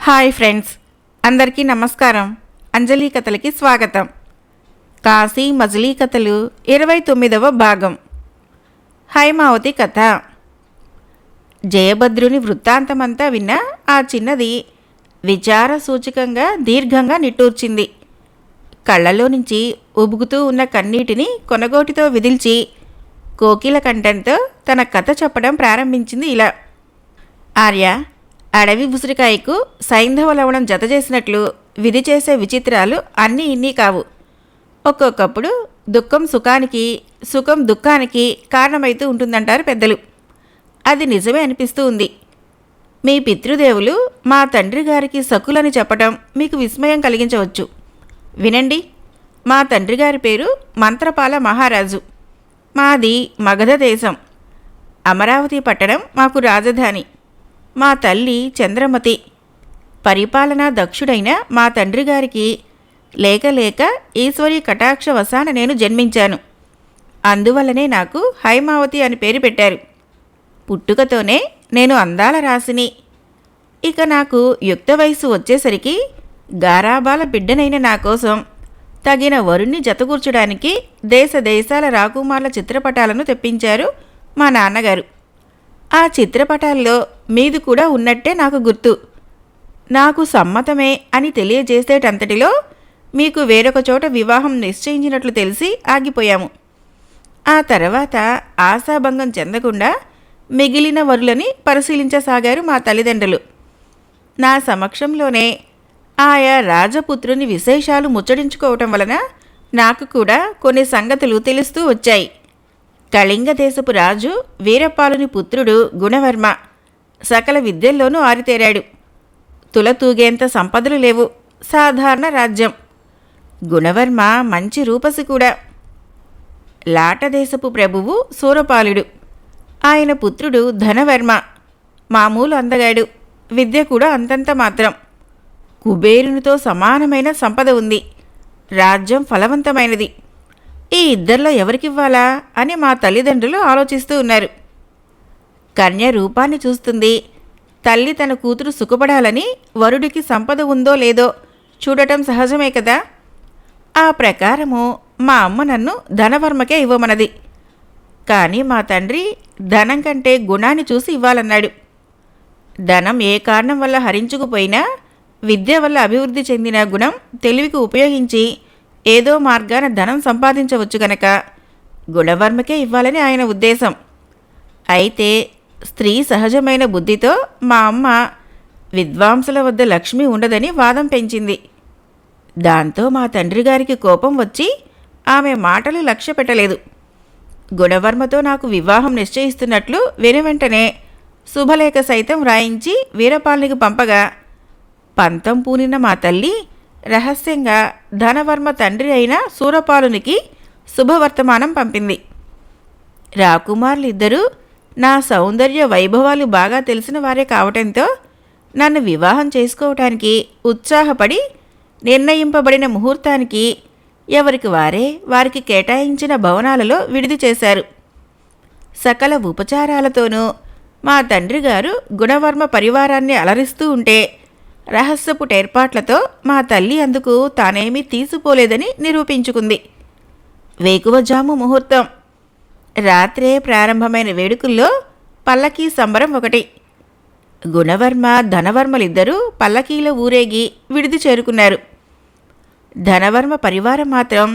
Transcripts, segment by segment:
Hi friends, అందరికీ నమస్కారం. అంజలి కథలకి స్వాగతం. కాశీ మజిలీ కథలు 29వ భాగం. హైమావతి కథ. జయభద్రుని వృత్తాంతమంతా విన్న ఆ చిన్నది విచార సూచకంగా దీర్ఘంగా నిట్టూర్చింది. కళ్ళలో నుంచి ఉబుకుతూ ఉన్న కన్నీటిని కొనగోటితో విదిల్చి కోకిల కంఠంతో తన కథ చెప్పడం ప్రారంభించింది ఇలా. ఆర్య, అడవి ఉసిరికాయకు సైంధవ లవణం జత చేసినట్లు విధి చేసే విచిత్రాలు అన్నీ ఇన్ని కావు. ఒక్కొక్కప్పుడు దుఃఖం సుఖానికి, సుఖం దుఃఖానికి కారణమైతూ ఉంటుందంటారు పెద్దలు. అది నిజమే అనిపిస్తూ ఉంది. మీ పితృదేవులు మా తండ్రి గారికి సకులని చెప్పటం మీకు విస్మయం కలిగించవచ్చు. వినండి. మా తండ్రి గారి పేరు మంత్రపాల మహారాజు. మాది మగధ దేశం. అమరావతి పట్టణం మాకు రాజధాని. మా తల్లి చంద్రమతి. పరిపాలనా దక్షుడైన మా తండ్రి గారికి లేక లేక ఈశ్వరీ కటాక్ష వశాన నేను జన్మించాను. అందువల్లనే నాకు హైమావతి అని పేరు పెట్టారు. పుట్టుకతోనే నేను అందాల రాశిని. ఇక నాకు యుక్త వయసు వచ్చేసరికి గారాబాల బిడ్డనైన నా కోసం తగిన వరుణ్ణి జతకూర్చడానికి దేశ దేశాల రాకుమార్ల చిత్రపటాలను తెప్పించారు మా నాన్నగారు. ఆ చిత్రపటాల్లో మీది కూడా ఉన్నట్టే నాకు గుర్తు. నాకు సమ్మతమే అని తెలియజేసేటంతటిలో మీకు వేరొక చోట వివాహం నిశ్చయించినట్లు తెలిసి ఆగిపోయాము. ఆ తర్వాత ఆశాభంగం చెందకుండా మిగిలిన వరులని పరిశీలించసాగారు మా తల్లిదండ్రులు. నా సమక్షంలోనే ఆయా రాజపుత్రుని విశేషాలు ముచ్చడించుకోవటం వలన నాకు కూడా కొన్ని సంగతులు తెలుస్తూ వచ్చాయి. కళింగ దేశపు రాజు వీరపాలుని పుత్రుడు గుణవర్మ సకల విద్యల్లోనూ ఆరితేరాడు. తులతూగేంత సంపదలు లేవు. సాధారణ రాజ్యం. గుణవర్మ మంచి రూపసి కూడా. లాటదేశపు ప్రభువు శూరపాలుడు. ఆయన పుత్రుడు ధనవర్మ మామూలు అందగాడు. విద్య కూడా అంతంత మాత్రం. కుబేరునితో సమానమైన సంపద ఉంది. రాజ్యం ఫలవంతమైనది. ఈ ఇద్దరిలో ఎవరికివ్వాలా అని మా తల్లిదండ్రులు ఆలోచిస్తూ ఉన్నారు. కన్య రూపాన్ని చూస్తుంది. తల్లి తన కూతురు సుఖపడాలని వరుడికి సంపద ఉందో లేదో చూడటం సహజమే కదా. ఆ ప్రకారము మా అమ్మ నన్ను ధనవర్మకే ఇవ్వమన్నది. కానీ మా తండ్రి ధనం కంటే గుణాన్ని చూసి ఇవ్వాలన్నాడు. ధనం ఏ కారణం వల్ల హరించుకుపోయినా విద్య వల్ల అభివృద్ధి చెందిన గుణం తెలివికి ఉపయోగించి ఏదో మార్గాన ధనం సంపాదించవచ్చు గనక గుణవర్మకే ఇవ్వాలని ఆయన ఉద్దేశం. అయితే స్త్రీ సహజమైన బుద్ధితో మా అమ్మ విద్వాంసుల వద్ద లక్ష్మి ఉండదని వాదం పెంచింది. దాంతో మా తండ్రి గారికి కోపం వచ్చి ఆమె మాటలు లక్ష్య పెట్టలేదు. గుణవర్మతో నాకు వివాహం నిశ్చయిస్తున్నట్లు వెనువెంటనే శుభలేఖ సైతం రాయించి వీరపాలునికి పంపగా పంతం పూనిన మా తల్లి రహస్యంగా ధనవర్మ తండ్రి అయిన శూరపాలునికి శుభవర్తమానం పంపింది. రాకుమారులిద్దరూ నా సౌందర్య వైభవాలు బాగా తెలిసిన వారే కావటంతో నన్ను వివాహం చేసుకోవటానికి ఉత్సాహపడి నిర్ణయింపబడిన ముహూర్తానికి ఎవరికి వారే వారికి కేటాయించిన భవనాలలో విడిది చేశారు. సకల ఉపచారాలతోనూ మా తండ్రి గారు గుణవర్మ పరివారాన్ని అలరిస్తూ ఉంటే రహస్యపుటేర్పాట్లతో మా తల్లి అందుకు తానేమీ తీసిపోలేదని నిరూపించుకుంది. వేకువజాము ముహూర్తం. రాత్రే ప్రారంభమైన వేడుకల్లో పల్లకీ సంబరం ఒకటి. గుణవర్మ ధనవర్మలిద్దరూ పల్లకీలో ఊరేగి విడిది చేరుకున్నారు. ధనవర్మ పరివారం మాత్రం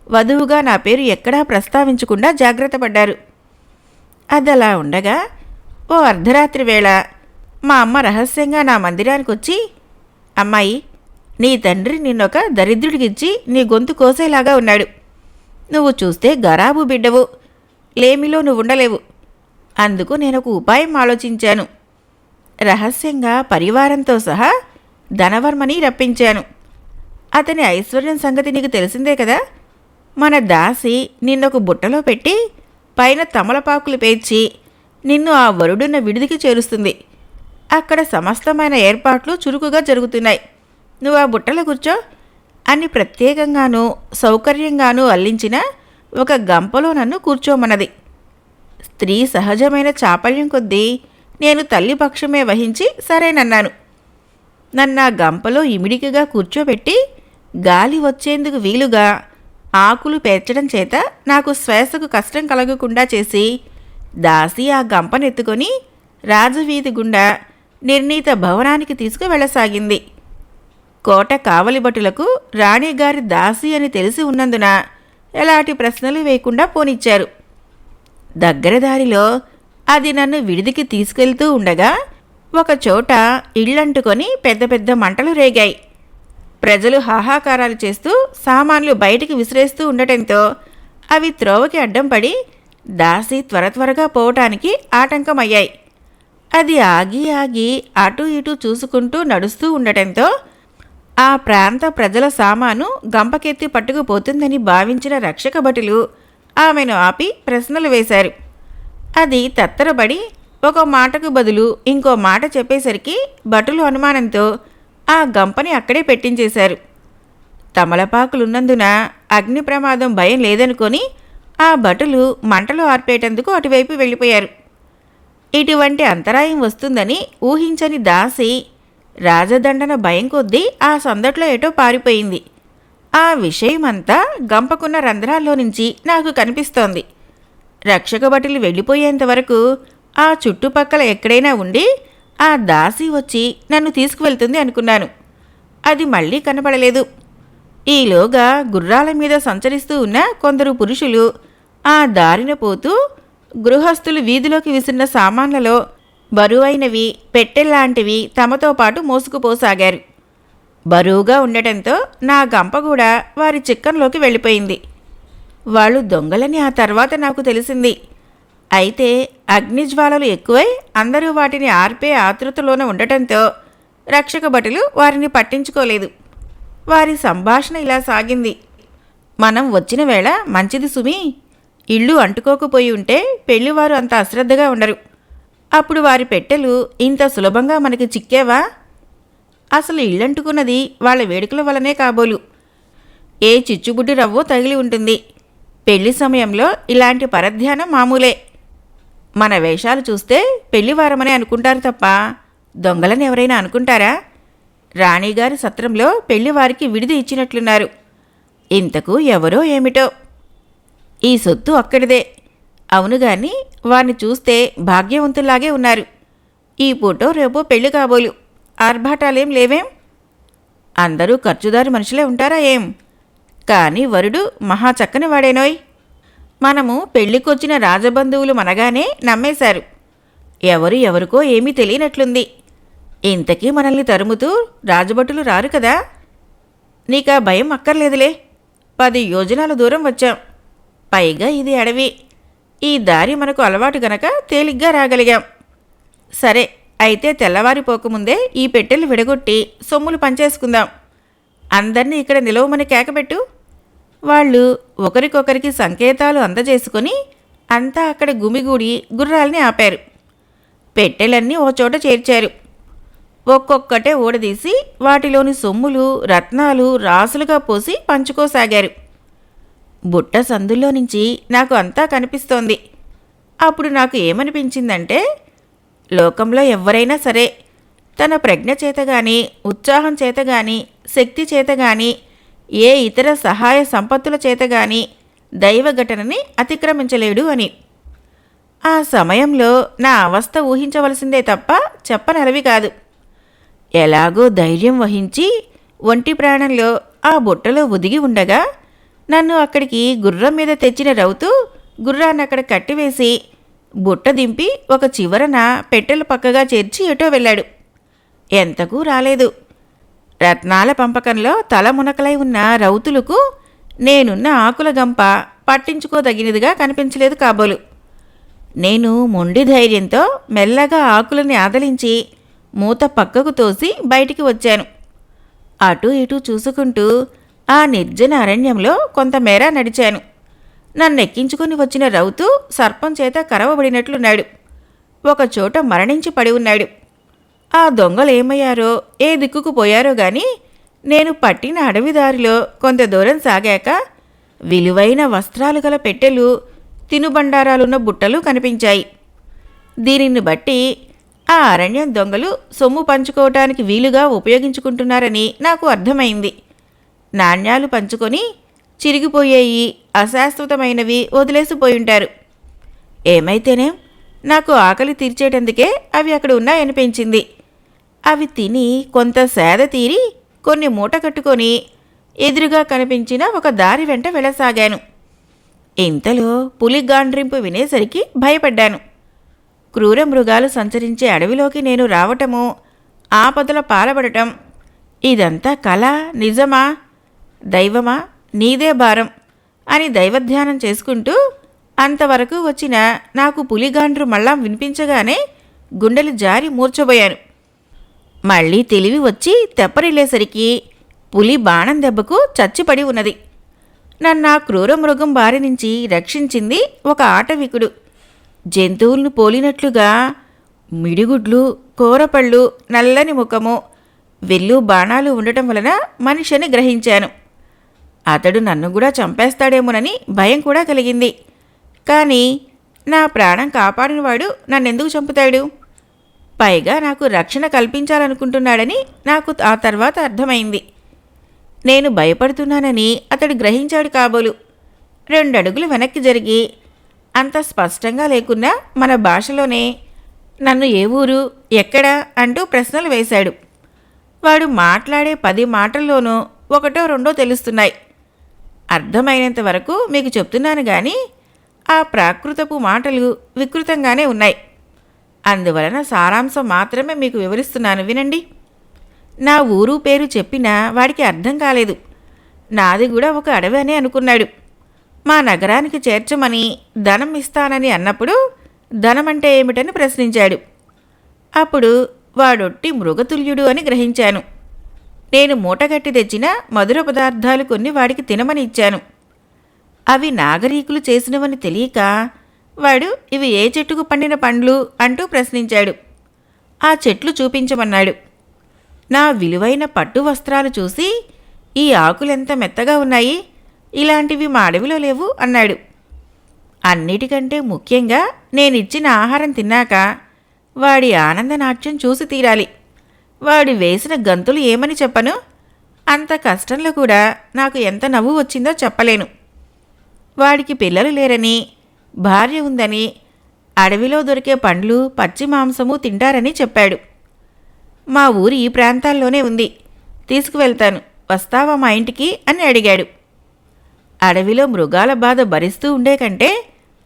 వధువుగా నా పేరు ఎక్కడా ప్రస్తావించకుండా జాగ్రత్త పడ్డారు. అదలా ఉండగా ఓ అర్ధరాత్రి వేళ మా అమ్మ రహస్యంగా నా మందిరానికి వచ్చి, అమ్మాయి, నీ తండ్రి నిన్నొక దరిద్రుడికిచ్చి నీ గొంతు కోసేలాగా ఉన్నాడు. నువ్వు చూస్తే గరాబు బిడ్డవు. లేమిలో నువ్వుండలేవు. అందుకు నేనొక ఉపాయం ఆలోచించాను. రహస్యంగా పరివారంతో సహా ధనవర్మని రప్పించాను. అతని ఐశ్వర్యం సంగతి నీకు తెలిసిందే కదా. మన దాసి నిన్నొక బుట్టలో పెట్టి పైన తమలపాకులు పేర్చి నిన్ను ఆ వరుడున్న విడిదికి చేరుస్తుంది. అక్కడ సమస్తమైన ఏర్పాట్లు చురుకుగా జరుగుతున్నాయి. నువ్వు ఆ బుట్టలో కూర్చో అని ప్రత్యేకంగానూ సౌకర్యంగానూ అల్లించిన ఒక గంపలో నన్ను కూర్చోమన్నది. స్త్రీ సహజమైన చాపల్యం కొద్దీ నేను తల్లి పక్షమే వహించి సరేనన్నాను. నన్నా గంపలో ఇమిడికగా కూర్చోబెట్టి గాలి వచ్చేందుకు వీలుగా ఆకులు పేర్చడం చేత నాకు శ్వాసకు కష్టం కలగకుండా చేసి దాసి ఆ గంపనెత్తుకొని రాజవీధి గుండా నిర్ణీత భవనానికి తీసుకువెళ్ళసాగింది. కోట కావలిభటులకు రాణిగారి దాసి అని తెలిసి ఉన్నందున ఎలాంటి ప్రశ్నలు వేయకుండా పోనిచ్చారు. దగ్గర దారిలో అది నన్ను విడిదికి తీసుకెళ్తూ ఉండగా ఒకచోట ఇళ్లంటుకొని పెద్ద పెద్ద మంటలు రేగాయి. ప్రజలు హాహాకారాలు చేస్తూ సామాన్లు బయటికి విసిరేస్తూ ఉండటంతో అవి త్రోవకి అడ్డం పడి దాసి త్వరగా పోవటానికి ఆటంకమయ్యాయి. అది ఆగి ఆగి అటూ ఇటూ చూసుకుంటూ నడుస్తూ ఉండటంతో ఆ ప్రాంత ప్రజల సామాను గంపకెత్తి పట్టుకుపోతుందని భావించిన రక్షక భటులు ఆమెను ఆపి ప్రశ్నలు వేశారు. అది తత్తరబడి ఒక మాటకు బదులు ఇంకో మాట చెప్పేసరికి భటులు అనుమానంతో ఆ గంపని అక్కడే పెట్టించేశారు. తమలపాకులున్నందున అగ్ని ప్రమాదం భయం లేదనుకొని ఆ భటులు మంటలు ఆర్పేటందుకు అటువైపు వెళ్ళిపోయారు. ఇటువంటి అంతరాయం వస్తుందని ఊహించని దాసి రాజదండన భయం కొద్దీ ఆ సందట్లో ఎటో పారిపోయింది. ఆ విషయమంతా గంపకున్న రంధ్రాల్లో నుంచి నాకు కనిపిస్తోంది. రక్షక భటులు వెళ్ళిపోయేంతవరకు ఆ చుట్టుపక్కల ఎక్కడైనా ఉండి ఆ దాసి వచ్చి నన్ను తీసుకువెళ్తుంది అనుకున్నాను. అది మళ్ళీ కనపడలేదు. ఈలోగా గుర్రాల మీద సంచరిస్తూ ఉన్న కొందరు పురుషులు ఆ దారిన పోతూ గృహస్థులు వీధిలోకి విసిరిన సామాన్లలో బరువైనవి పెట్టెల్లాంటివి తమతో పాటు మోసుకుపోసాగారు. బరువుగా ఉండటంతో నా గంప కూడా వారి చిక్కంలోకి వెళ్ళిపోయింది. వాళ్ళు దొంగలని ఆ తర్వాత నాకు తెలిసింది. అయితే అగ్నిజ్వాలలు ఎక్కువై అందరూ వాటిని ఆర్పే ఆతృతలోనే ఉండటంతో రక్షక భటులు వారిని పట్టించుకోలేదు. వారి సంభాషణ ఇలా సాగింది. మనం వచ్చిన వేళ మంచిది సుమి. ఇళ్ళు అంటుకోకపోయి ఉంటే పెళ్లివారు అంత అశ్రద్ధగా ఉండరు. అప్పుడు వారి పెట్టెలు ఇంత సులభంగా మనకి చిక్కేవా? అసలు ఇళ్ళంటుకున్నది వాళ్ళ వేడుకల వలనే కాబోలు. ఏ చిచ్చుబుడ్డి రవ్వో తగిలి ఉంటుంది. పెళ్లి సమయంలో ఇలాంటి పరధ్యానం మామూలే. మన వేషాలు చూస్తే పెళ్లివారమని అనుకుంటారు తప్ప దొంగలని ఎవరైనా అనుకుంటారా? రాణిగారి సత్రంలో పెళ్లివారికి విడిది ఇచ్చినట్లున్నారు. ఇంతకు ఎవరో ఏమిటో. ఈ సొత్తు అక్కడిదే. అవునుగాని వారిని చూస్తే భాగ్యవంతుల్లాగే ఉన్నారు. ఈ పూటో రేపో పెళ్లి కాబోలు. ఆర్భాటాలేం లేవేం? అందరూ ఖర్చుదారి మనుషులే ఉంటారా ఏం? కానీ వరుడు మహా చక్కని వాడేనోయ్. మనము పెళ్లికొచ్చిన రాజబంధువులు మనగానే నమ్మేశారు. ఎవరికో ఏమీ తెలియనట్లుంది. ఇంతకీ మనల్ని తరుముతూ రాజభటులు రారు కదా. నీకా భయం అక్కర్లేదులే. 10 యోజనాల దూరం వచ్చాం. పైగా ఇది అడవి. ఈ దారి మనకు అలవాటు గనక తేలిగ్గా రాగలిగాం. సరే, అయితే తెల్లవారిపోకముందే ఈ పెట్టెలు విడగొట్టి సొమ్ములు పంచేసుకుందాం. అందర్నీ ఇక్కడ నిలవమని కేకబెట్టు. వాళ్ళు ఒకరికొకరికి సంకేతాలు అందజేసుకొని అంతా అక్కడ గుమిగూడి గుర్రాల్ని ఆపారు. పెట్టెలన్నీ ఓ చోట చేర్చారు. ఒక్కొక్కటే ఊడదీసి వాటిలోని సొమ్ములు రత్నాలు రాసులుగా పోసి పంచుకోసాగారు. బుట్ట సందుల్లో నుంచి నాకు అంతా కనిపిస్తోంది. అప్పుడు నాకు ఏమనిపించిందంటే, లోకంలో ఎవ్వరైనా సరే తన ప్రజ్ఞ చేతగాని ఉత్సాహం చేతగాని శక్తి చేతగాని ఏ ఇతర సహాయ సంపత్తుల చేతగాని దైవఘటనని అతిక్రమించలేడు అని. ఆ సమయంలో నా అవస్థ ఊహించవలసిందే తప్ప చెప్పనలవి కాదు. ఎలాగో ధైర్యం వహించి ఒంటి ప్రాణంలో ఆ బుట్టలో ఒదిగి ఉండగా నన్ను అక్కడికి గుర్రం మీద తెచ్చిన రౌతు గుర్రాన్ని అక్కడ కట్టివేసి బుట్ట దింపి ఒక చివరన పెట్టెలు పక్కగా చేర్చి ఎటో వెళ్ళాడు. ఎంతకూ రాలేదు. రత్నాల పంపకంలో తల మునకలై ఉన్న రౌతులకు నేనున్న ఆకుల గంప పట్టించుకోదగినదిగా కనిపించలేదు కాబోలు. నేను మొండి ధైర్యంతో మెల్లగా ఆకులని ఆదలించి మూత పక్కకు తోసి బయటికి వచ్చాను. అటూ ఇటూ చూసుకుంటూ ఆ నిర్జన అరణ్యంలో కొంతమేర నడిచాను. నన్నెక్కించుకుని వచ్చిన రౌతు సర్పం చేత కరవబడినట్లున్నాడు. ఒకచోట మరణించి పడి ఉన్నాడు. ఆ దొంగలేమయ్యారో ఏ దిక్కుకు పోయారో గాని నేను పట్టిన అడవిదారిలో కొంత దూరం సాగాక విలువైన వస్త్రాలు గల పెట్టెలు తినుబండారాలున్న బుట్టలు కనిపించాయి. దీనిని బట్టి ఆ అరణ్యం దొంగలు సొమ్ము పంచుకోవటానికి వీలుగా ఉపయోగించుకుంటున్నారని నాకు అర్థమైంది. నాణ్యాలు పంచుకొని చిరిగిపోయేయి, అశాశ్వతమైనవి వదిలేసిపోయుంటారు. ఏమైతేనేం, నాకు ఆకలి తీర్చేటందుకే అవి అక్కడ ఉన్నాయనిపించింది. అవి తిని కొంత సేద తీరి కొన్ని మూట కట్టుకొని ఎదురుగా కనిపించిన ఒక దారి వెంట వెళ్ళసాగాను. ఇంతలో పులి గాండ్రింపు వినేసరికి భయపడ్డాను. క్రూర మృగాలు సంచరించే అడవిలోకి నేను రావటము, ఆపదల పాలబడటం, ఇదంతా కల, నిజమా? దైవమా, నీదే భారం అని దైవధ్యానం చేసుకుంటూ అంతవరకు వచ్చిన నాకు పులిగాండ్రు మళ్ళా వినిపించగానే గుండెలు జారి మూర్చబోయాను. మళ్ళీ తెలివి వచ్చి తెప్పరిల్లేసరికి పులి బాణం దెబ్బకు చచ్చిపడి ఉన్నది. నన్నా క్రూర మృగం బారి నుంచి రక్షించింది ఒక ఆటవికుడు. జంతువులను పోలినట్లుగా మిడిగుడ్లు, కూరపళ్ళు, నల్లని ముఖము, వెళ్ళు బాణాలు ఉండటం వలన మనిషిని గ్రహించాను. అతడు నన్ను కూడా చంపేస్తాడేమోనని భయం కూడా కలిగింది. కానీ నా ప్రాణం కాపాడినవాడు నన్నెందుకు చంపుతాడు? పైగా నాకు రక్షణ కల్పించాలనుకుంటున్నాడని నాకు ఆ తర్వాత అర్థమైంది. నేను భయపడుతున్నానని అతడు గ్రహించాడు కాబోలు. 2 అడుగులు వెనక్కి జరిగి అంత స్పష్టంగా లేకున్నా మన భాషలోనే నన్ను ఏ ఊరు, ఎక్కడా అంటూ ప్రశ్నలు వేశాడు. వాడు మాట్లాడే 10 మాటల్లోనూ 1 2 తెలుస్తున్నాయి. అర్థమైనంత వరకు మీకు చెప్తున్నాను గాని ఆ ప్రాకృతపు మాటలు వికృతంగానే ఉన్నాయి. అందువలన సారాంశం మాత్రమే మీకు వివరిస్తున్నాను, వినండి. నా ఊరు పేరు చెప్పినా వాడికి అర్థం కాలేదు. నాది కూడా ఒక అడవి అనే అనుకున్నాడు. మా నగరానికి చేర్చమని ధనం ఇస్తానని అన్నప్పుడు ధనం అంటే ఏమిటని ప్రశ్నించాడు. అప్పుడు వాడొట్టి మృగతుల్యుడు అని గ్రహించాను. నేను మూటగట్టి తెచ్చిన మధుర పదార్థాలు కొన్ని వాడికి తినమని ఇచ్చాను. అవి నాగరీకులు చేసినవని తెలియక వాడు ఇవి ఏ చెట్టుకు పండిన పండ్లు అంటూ ప్రశ్నించాడు. ఆ చెట్లు చూపించమన్నాడు. నా విలువైన పట్టు వస్త్రాలు చూసి, ఈ ఆకులెంత మెత్తగా ఉన్నాయి, ఇలాంటివి మా అడవిలో లేవు అన్నాడు. అన్నిటికంటే ముఖ్యంగా నేనిచ్చిన ఆహారం తిన్నాక వాడి ఆనందనాట్యం చూసి తీరాలి. వాడు వేసిన గంతులు ఏమని చెప్పను? అంత కష్టంలో కూడా నాకు ఎంత నవ్వు వచ్చిందో చెప్పలేను. వాడికి పిల్లలు లేరని, భార్య ఉందని, అడవిలో దొరికే పండ్లు, పచ్చి మాంసము తింటారని చెప్పాడు. మా ఊరి ఈ ప్రాంతాల్లోనే ఉంది, తీసుకువెళ్తాను, వస్తావా మా ఇంటికి అని అడిగాడు. అడవిలో మృగాల బాధ భరిస్తూ ఉండే కంటే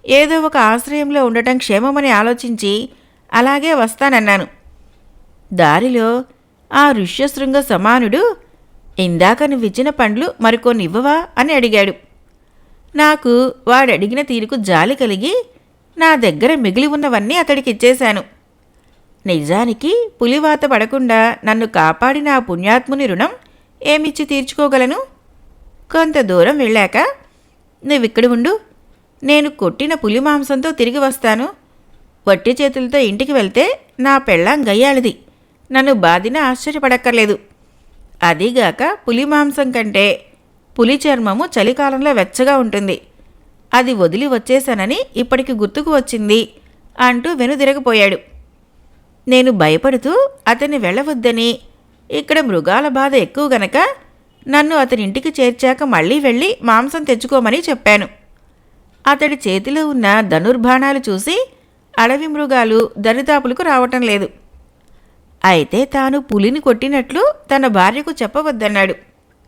ఏదో ఒక ఆశ్రయంలో ఉండటం క్షేమమని ఆలోచించి అలాగే వస్తానన్నాను. దారిలో ఆ ఋష్యశృంగ సమానుడు, ఇందాక నువ్విచ్చిన పండ్లు మరికొన్ని ఇవ్వవా అని అడిగాడు. నాకు వాడడిగిన తీరుకు జాలి కలిగి నా దగ్గర మిగిలి ఉన్నవన్నీ అతడికిచ్చేశాను. నిజానికి పులివాత పడకుండా నన్ను కాపాడిన ఆ పుణ్యాత్ముని రుణం ఏమిచ్చి తీర్చుకోగలను? కొంత దూరం వెళ్ళాక, నువ్విక్కడ ఉండు, నేను కొట్టిన పులి మాంసంతో తిరిగి వస్తాను. వట్టి చేతులతో ఇంటికి వెళ్తే నా పెళ్ళాం గయ్యాళిది, నన్ను బాధిన ఆశ్చర్యపడక్కర్లేదు. అదీగాక పులి మాంసం కంటే పులి చర్మము చలికాలంలో వెచ్చగా ఉంటుంది. అది వదిలి వచ్చేశానని ఇప్పటికి గుర్తుకు వచ్చింది అంటూ వెనుదిరగపోయాడు. నేను భయపడుతూ అతన్ని వెళ్ళవద్దని, ఇక్కడ మృగాల బాధ ఎక్కువ గనక నన్ను అతని ఇంటికి చేర్చాక మళ్ళీ వెళ్ళి మాంసం తెచ్చుకోమని చెప్పాను. అతడి చేతిలో ఉన్న ధనుర్బాణాలు చూసి అడవి మృగాలు దరిదాపులకు రావటం లేదు. అయితే తాను పులిని కొట్టినట్లు తన భార్యకు చెప్పవద్దన్నాడు.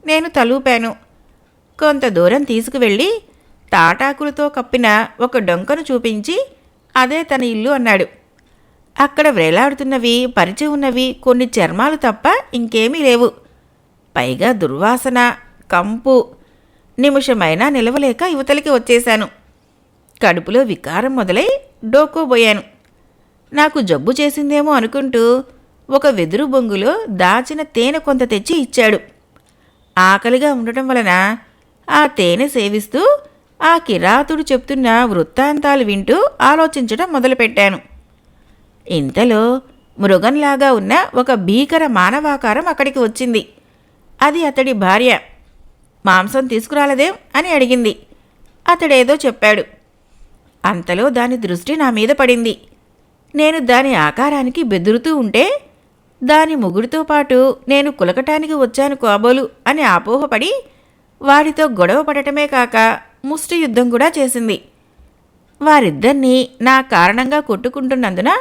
నేను తలూపాను. కొంత దూరం తీసుకువెళ్ళి తాటాకులతో కప్పిన ఒక డొంకను చూపించి అదే తన ఇల్లు అన్నాడు. అక్కడ వేలాడుతున్నవి, పరిచి ఉన్నవి కొన్ని చర్మాలు తప్ప ఇంకేమీ లేవు. పైగా దుర్వాసన, కంపు. నిమిషమైనా నిలవలేక యువతలికి వచ్చేశాను. కడుపులో వికారం మొదలై డోకోబోయాను. నాకు జబ్బు చేసిందేమో అనుకుంటూ ఒక వెదురు బొంగులో దాచిన తేనె కొంత తెచ్చి ఇచ్చాడు. ఆకలిగా ఉండటం వలన ఆ తేనె సేవిస్తూ ఆ కిరాతుడు చెప్తున్న వృత్తాంతాలు వింటూ ఆలోచించడం మొదలుపెట్టాను. ఇంతలో మృగంలాగా ఉన్న ఒక భీకర మానవాకారం అక్కడికి వచ్చింది. అది అతడి భార్య. మాంసం తీసుకురాలదేం అని అడిగింది. అతడేదో చెప్పాడు. అంతలో దాని దృష్టి నా మీద పడింది. నేను దాని ఆకారానికి బెదురుతూ ఉంటే దాని ముగుడితో పాటు నేను కులకటానికి వచ్చాను కాబోలు అని అపోహపడి వాడితో గొడవ పడటమే కాక ముష్టి యుద్ధం కూడా చేసింది. వారిద్దరినీ నా కారణంగా కొట్టుకుంటున్నందున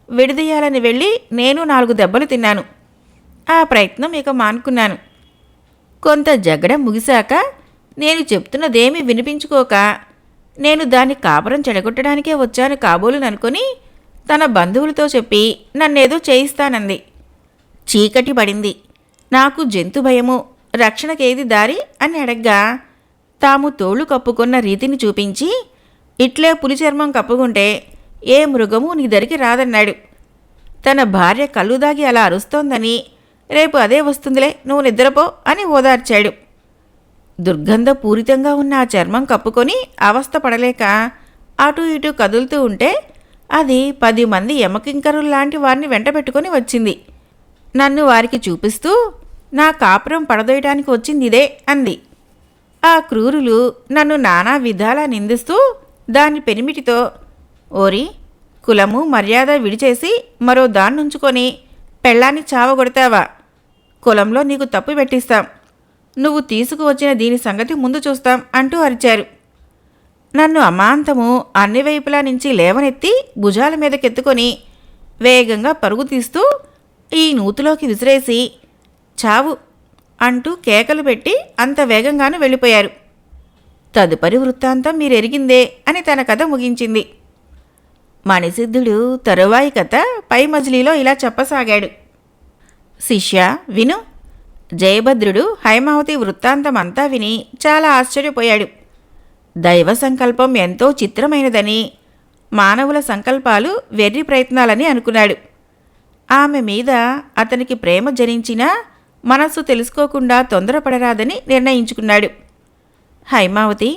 విడదీయాలని వెళ్ళి నేను 4 దెబ్బలు తిన్నాను. ఆ ప్రయత్నం ఇక మానుకున్నాను. కొంత జగడం ముగిశాక నేను చెప్తున్నదేమీ వినిపించుకోక నేను దాన్ని కాపురం చెడగొట్టడానికే వచ్చాను కాబోలుననుకొని తన బంధువులతో చెప్పి నన్నేదో చేయిస్తానంది. చీకటి పడింది. నాకు జంతు భయము, రక్షణకేది దారి అని అడగ్గా తాము తోళ్లు కప్పుకున్న రీతిని చూపించి ఇట్లే పులి చర్మం కప్పుకుంటే ఏ మృగమూ నీ దరికి రాదన్నాడు. తన భార్య కళ్ళు దాగి అలా అరుస్తోందని రేపు అదే వస్తుందిలే, నువ్వు నిద్రపో అని ఓదార్చాడు. దుర్గంధపూరితంగా ఉన్న ఆ చర్మం కప్పుకొని అవస్థ పడలేక అటూ ఇటూ కదులుతూ ఉంటే అది 10 మంది యమకింకరుల్లాంటి వారిని వెంటబెట్టుకుని వచ్చింది. నన్ను వారికి చూపిస్తూ నా కాపురం పడదోయటానికి వచ్చిందిదే అంది. ఆ క్రూరులు నన్ను నానా విధాలా నిందిస్తూ దాని పెనిమిటితో, ఓరి, కులము మర్యాద విడిచేసి మరో దాన్నుంచుకొని పెళ్ళాన్ని చావగొడతావా? కులంలో నీకు తప్పు పెట్టిస్తాం, నువ్వు తీసుకువచ్చిన దీని సంగతి ముందు చూస్తాం అంటూ అరిచారు. నన్ను అమాంతము అన్ని వైపులా నుంచి లేవనెత్తి భుజాల మీదకెత్తుకొని వేగంగా పరుగు తీస్తూ ఈ నూతులోకి విసిరేసి చావు అంటూ కేకలు పెట్టి అంత వేగంగానూ వెళ్ళిపోయారు. తదుపరి వృత్తాంతం మీరెరిగిందే అని తన కథ ముగించింది. మణిసిద్ధుడు తరువాయి కథ పై మజిలీలో ఇలా చెప్పసాగాడు. శిష్య విను. జయభద్రుడు హైమావతి వృత్తాంతమంతా విని చాలా ఆశ్చర్యపోయాడు. దైవ సంకల్పం ఎంతో చిత్రమైనదని, మానవుల సంకల్పాలు వెర్రి ప్రయత్నాలని అనుకున్నాడు. ఆమె మీద అతనికి ప్రేమ జనించినా మనస్సు తెలుసుకోకుండా తొందరపడరాదని నిర్ణయించుకున్నాడు. హైమావతి,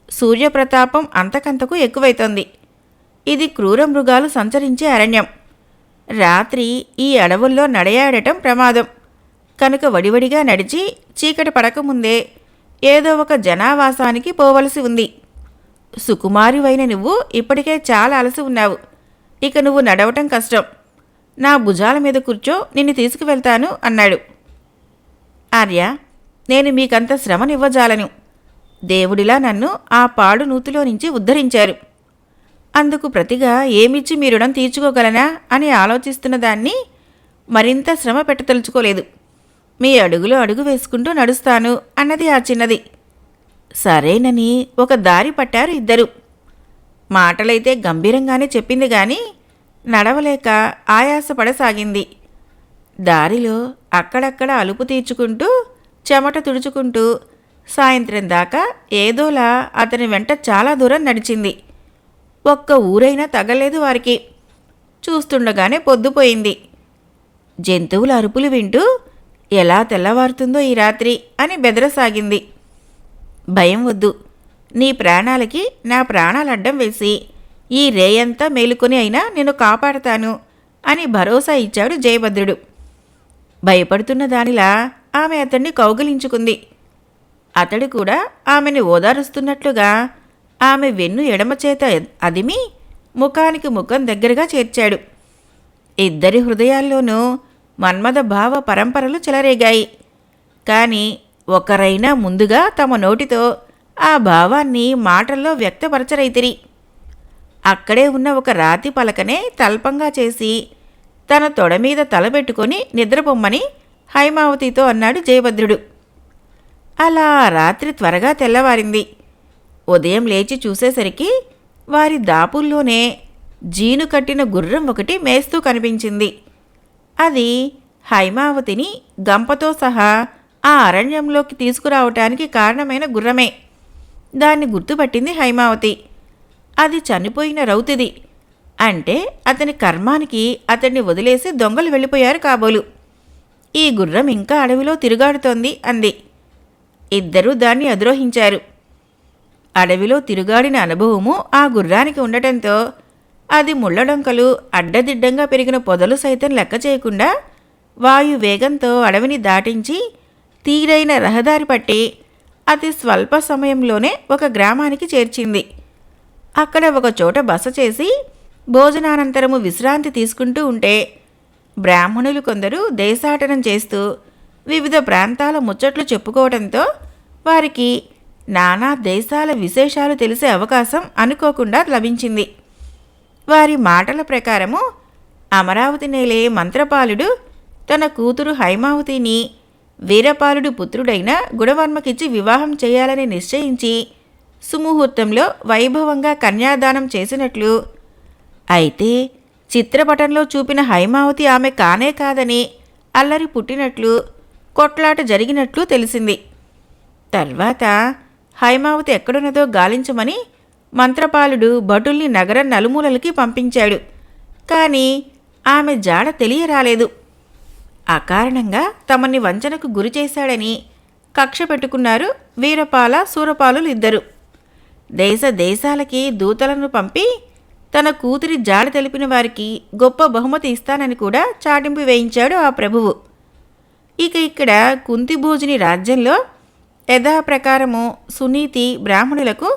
సూర్యప్రతాపం అంతకంతకు ఎక్కువైతోంది. ఇది క్రూర మృగాలు సంచరించే అరణ్యం. రాత్రి ఈ అడవుల్లో నడయాడటం ప్రమాదం కనుక వడివడిగా నడిచి చీకటి పడకముందే ఏదో ఒక జనావాసానికి పోవలసి ఉంది. సుకుమారివైన నువ్వు ఇప్పటికే చాలా అలసి ఉన్నావు. ఇక నువ్వు నడవటం కష్టం. నా భుజాల మీద కూర్చో, నిన్ను తీసుకువెళ్తాను అన్నాడు. ఆర్య, నేను మీకంత శ్రమనివ్వజాలను. దేవుడిలా నన్ను ఆ పాడు నూతిలో నుంచి ఉద్ధరించారు. అందుకు ప్రతిగా ఏమిచ్చి మీ రుణం తీర్చుకోగలనా అని ఆలోచిస్తున్న దాన్ని మరింత శ్రమ పెట్టదలుచుకోలేదు. మీ అడుగులో అడుగు వేసుకుంటూ నడుస్తాను అన్నది ఆ చిన్నది. సరేనని ఒక దారి పట్టారు ఇద్దరు. మాటలైతే గంభీరంగానే చెప్పింది గాని నడవలేక ఆయాసపడసాగింది. దారిలో అక్కడక్కడ అలుపు తీర్చుకుంటూ చెమట తుడుచుకుంటూ సాయంత్రం దాకా ఏదోలా అతని వెంట చాలా దూరం నడిచింది. ఒక్క ఊరైనా తగలేదు వారికి. చూస్తుండగానే పొద్దుపోయింది. జంతువుల అరుపులు వింటూ ఎలా తెల్లవారుతుందో ఈ రాత్రి అని బెదరసాగింది. భయం వద్దు, నీ ప్రాణాలకి నా ప్రాణాలు అడ్డం వేసి ఈ రేయంతా మేలుకొని అయినా నిన్ను కాపాడతాను అని భరోసా ఇచ్చాడు జయభద్రుడు. భయపడుతున్న దానిలా ఆమె అతన్ని కౌగిలించుకుంది. అతడు కూడా ఆమెను ఓదారుస్తున్నట్లుగా ఆమె వెన్ను ఎడమచేత అదిమి ముఖానికి ముఖం దగ్గరగా చేర్చాడు. ఇద్దరి హృదయాల్లోనూ మన్మథ భావ పరంపరలు చెలరేగాయి. కాని ఒకరైనా ముందుగా తమ నోటితో ఆ భావాన్ని మాటల్లో వ్యక్తపరచరైతిరి. అక్కడే ఉన్న ఒక రాతి పలకనే తల్పంగా చేసి తన తొడమీద తలబెట్టుకొని నిద్రపొమ్మని హైమావతితో అన్నాడు జయభద్రుడు. అలా రాత్రి త్వరగా తెల్లవారింది. ఉదయం లేచి చూసేసరికి వారి దాపుల్లోనే జీను కట్టిన గుర్రం ఒకటి మేస్తూ కనిపించింది. అది హైమావతిని గంపతో సహా ఆ అరణ్యంలోకి తీసుకురావటానికి కారణమైన గుర్రమే. దాన్ని గుర్తుపట్టింది హైమావతి. అది చనిపోయిన రౌతిది. అంటే అతని కర్మానికి అతన్ని వదిలేసి దొంగలు వెళ్ళిపోయారు కాబోలు. ఈ గుర్రం ఇంకా అడవిలో తిరుగాడుతోంది అంది. ఇద్దరూ దాన్ని అధిరోహించారు. అడవిలో తిరుగాడిన అనుభవము ఆ గుర్రానికి ఉండటంతో అది ముళ్ళడొంకలు అడ్డదిడ్డంగా పెరిగిన పొదలు సైతం లెక్క చేయకుండా వాయు వేగంతో అడవిని దాటించి తీరైన రహదారి పట్టి అతి స్వల్ప సమయంలోనే ఒక గ్రామానికి చేర్చింది. అక్కడ ఒక చోట బస చేసి భోజనానంతరము విశ్రాంతి తీసుకుంటూ ఉంటే బ్రాహ్మణులు కొందరు దేశాటనం చేస్తూ వివిధ ప్రాంతాల ముచ్చట్లు చెప్పుకోవడంతో వారికి నానా దేశాల విశేషాలు తెలిసే అవకాశం అనుకోకుండా లభించింది. వారి మాటల ప్రకారము అమరావతి నేలే మంత్రపాలుడు తన కూతురు హైమావతిని వీరపాలుడు పుత్రుడైన గుణవర్మకిచ్చి వివాహం చేయాలని నిశ్చయించి సుముహూర్తంలో వైభవంగా కన్యాదానం చేసినట్లు, అయితే చిత్రపటంలో చూపిన హైమావతి ఆమె కానే కాదని అల్లరి పుట్టినట్లు, కొట్లాట జరిగినట్లు తెలిసింది. తర్వాత హైమావతి ఎక్కడున్నదో గాలించమని మంత్రపాలుడు భటుల్ని నగరం నలుమూలలకి పంపించాడు. కానీ ఆమె జాడ తెలియరాలేదు. అకారణంగా తమని వంచనకు గురి చేశాడని కక్ష పెట్టుకున్నారు వీరపాల శూరపాలులు ఇద్దరు. దేశ దేశాలకి దూతలను పంపి తన కూతురి జాడ తెలిపిన వారికి గొప్ప బహుమతి ఇస్తానని కూడా చాటింపు వేయించాడు ఆ ప్రభువు. ఇక ఇక్కడ కుంతిభోజుని రాజ్యంలో యథాప్రకారము సునీతి బ్రాహ్మణులకు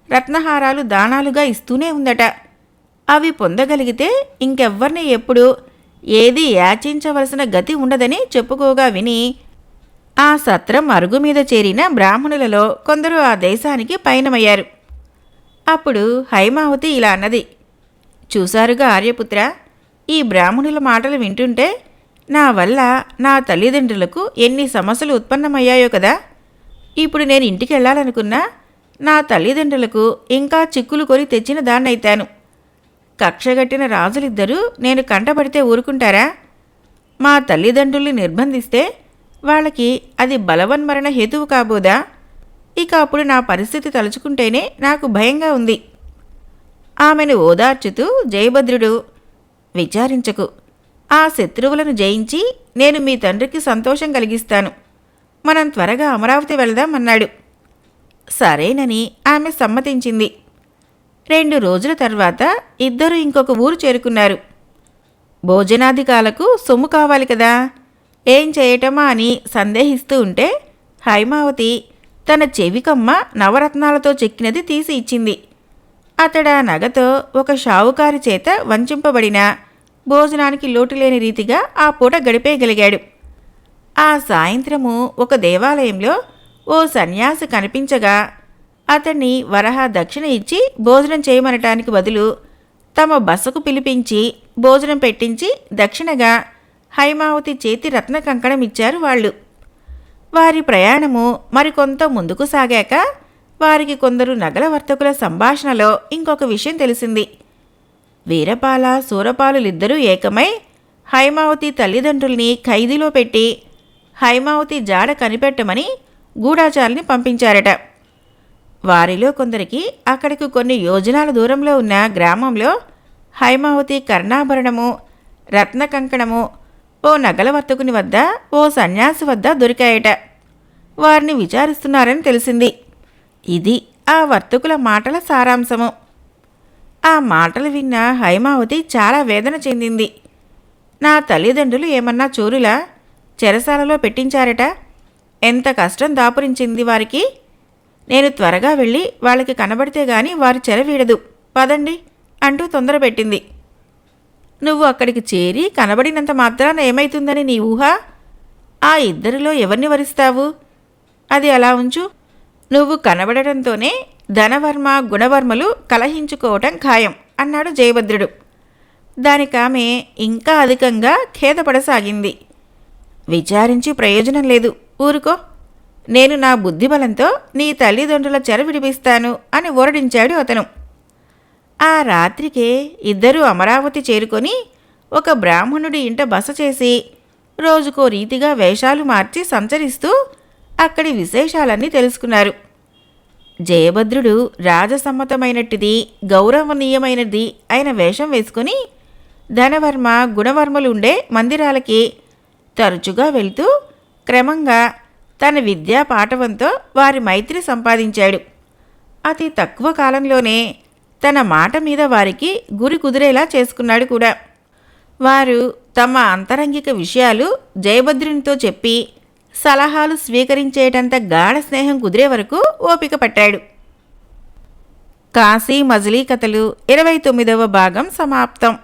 రత్నహారాలు దానాలుగా ఇస్తూనే ఉందట. అవి పొందగలిగితే ఇంకెవ్వరిని ఎప్పుడు ఏది యాచించవలసిన గతి ఉండదని చెప్పుకోగా విని ఆ సత్రం అరుగు మీద చేరిన బ్రాహ్మణులలో కొందరు ఆ దేశానికి పయనమయ్యారు. అప్పుడు హైమావతి ఇలా అన్నది: చూశారుగా ఆర్యపుత్ర, ఈ బ్రాహ్మణుల మాటలు వింటుంటే నా వల్ల నా తల్లిదండ్రులకు ఎన్ని సమస్యలు ఉత్పన్నమయ్యాయో కదా. ఇప్పుడు నేను ఇంటికి వెళ్ళాలనుకున్నా నా తల్లిదండ్రులకు ఇంకా చిక్కులు కొని తెచ్చిన దాన్నైతాను. కక్షగట్టిన రాజులిద్దరూ నేను కంటపడితే ఊరుకుంటారా? మా తల్లిదండ్రుల్ని నిర్బంధిస్తే వాళ్ళకి అది బలవన్మరణ హేతువు కాబోదా? ఇక అప్పుడు నా పరిస్థితి తలుచుకుంటేనే నాకు భయంగా ఉంది. ఆమెను ఓదార్చుతూ జయభద్రుడు, విచారించకు, ఆ శత్రువులను జయించి నేను మీ తండ్రికి సంతోషం కలిగిస్తాను. మనం త్వరగా అమరావతి వెళదాం అన్నాడు. సరేనని ఆమె సమ్మతించింది. 2 రోజుల తర్వాత ఇద్దరు ఇంకొక ఊరు చేరుకున్నారు. భోజనాధికాలకు సొమ్ము కావాలి కదా, ఏం చేయటమా అని సందేహిస్తూ ఉంటే హైమావతి తన చెవికమ్మ నవరత్నాలతో చెక్కినది తీసి ఇచ్చింది. అతడా నగతో ఒక షావుకారి చేత వంచింపబడిన భోజనానికి లోటులేని రీతిగా ఆ పూట గడిపేయగలిగాడు. ఆ సాయంత్రము ఒక దేవాలయంలో ఓ సన్యాసి కనిపించగా అతన్ని వరహా దక్షిణ ఇచ్చి భోజనం చేయమనటానికి బదులు తమ బసకు పిలిపించి భోజనం పెట్టించి దక్షిణగా హైమావతి చేతి రత్న కంకణం ఇచ్చారు వాళ్ళు. వారి ప్రయాణము మరికొంత ముందుకు సాగాక వారికి కొందరు నగల వర్తకుల సంభాషణలో ఇంకొక విషయం తెలిసింది. వీరపాల శూరపాలులిద్దరూ ఏకమై హైమావతి తల్లిదండ్రుల్ని ఖైదీలో పెట్టి హైమావతి జాడ కనిపెట్టమని గూఢాచారుల్ని పంపించారట. వారిలో కొందరికి అక్కడికి కొన్ని యోజనాల దూరంలో ఉన్న గ్రామంలో హైమావతి కర్ణాభరణము రత్న కంకణము ఓ నగల వర్తకుని వద్ద ఓ సన్యాసి వద్ద దొరికాయట. వారిని విచారిస్తున్నారని తెలిసింది. ఇది ఆ వర్తకుల మాటల సారాంశము. ఆ మాటలు విన్న హైమావతి చాలా వేదన చెందింది. నా తల్లిదండ్రులు ఏమన్నా చోరులా చెరసాలలో పెట్టించారట. ఎంత కష్టం దాపురించింది వారికి. నేను త్వరగా వెళ్ళి వాళ్ళకి కనబడితే గాని వారి చెర వీడదు, పదండి అంటూ తొందరపెట్టింది. నువ్వు అక్కడికి చేరి కనబడినంత మాత్రాన ఏమైతుందని నీ ఊహ? ఆ ఇద్దరిలో ఎవరిని వరిస్తావు? అది అలా ఉంచు. నువ్వు కనబడటంతోనే ధనవర్మ గుణవర్మలు కలహించుకోవటం ఖాయం అన్నాడు జయభద్రుడు. దానికామె ఇంకా అధికంగా ఖేదపడసాగింది. విచారించి ప్రయోజనం లేదు, ఊరుకో. నేను నా బుద్ధిబలంతో నీ తల్లిదండ్రుల చెర విడిపిస్తాను అని ఊరడించాడు అతను. ఆ రాత్రికే ఇద్దరూ అమరావతి చేరుకొని ఒక బ్రాహ్మణుడి ఇంట బస చేసి రోజుకో రీతిగా వేషాలు మార్చి సంచరిస్తూ అక్కడి విశేషాలన్నీ తెలుసుకున్నారు. జయభద్రుడు రాజసమ్మతమైనట్టిది గౌరవనీయమైనది అయిన వేషం వేసుకుని ధనవర్మ గుణవర్మలు ఉండే మందిరాలకి తరచుగా వెళ్తూ క్రమంగా తన విద్యా పాటవంతో వారి మైత్రి సంపాదించాడు. అతి తక్కువ కాలంలోనే తన మాట మీద వారికి గురి కుదిరేలా చేసుకున్నాడు కూడా. వారు తమ అంతరంగిక విషయాలు జయభద్రునితో చెప్పి సలహాలు స్వీకరించేటంత గాఢ స్నేహం కుదిరే వరకు ఓపిక పట్టాడు. కాశీ మజిలీ కథలు 29వ భాగం సమాప్తం.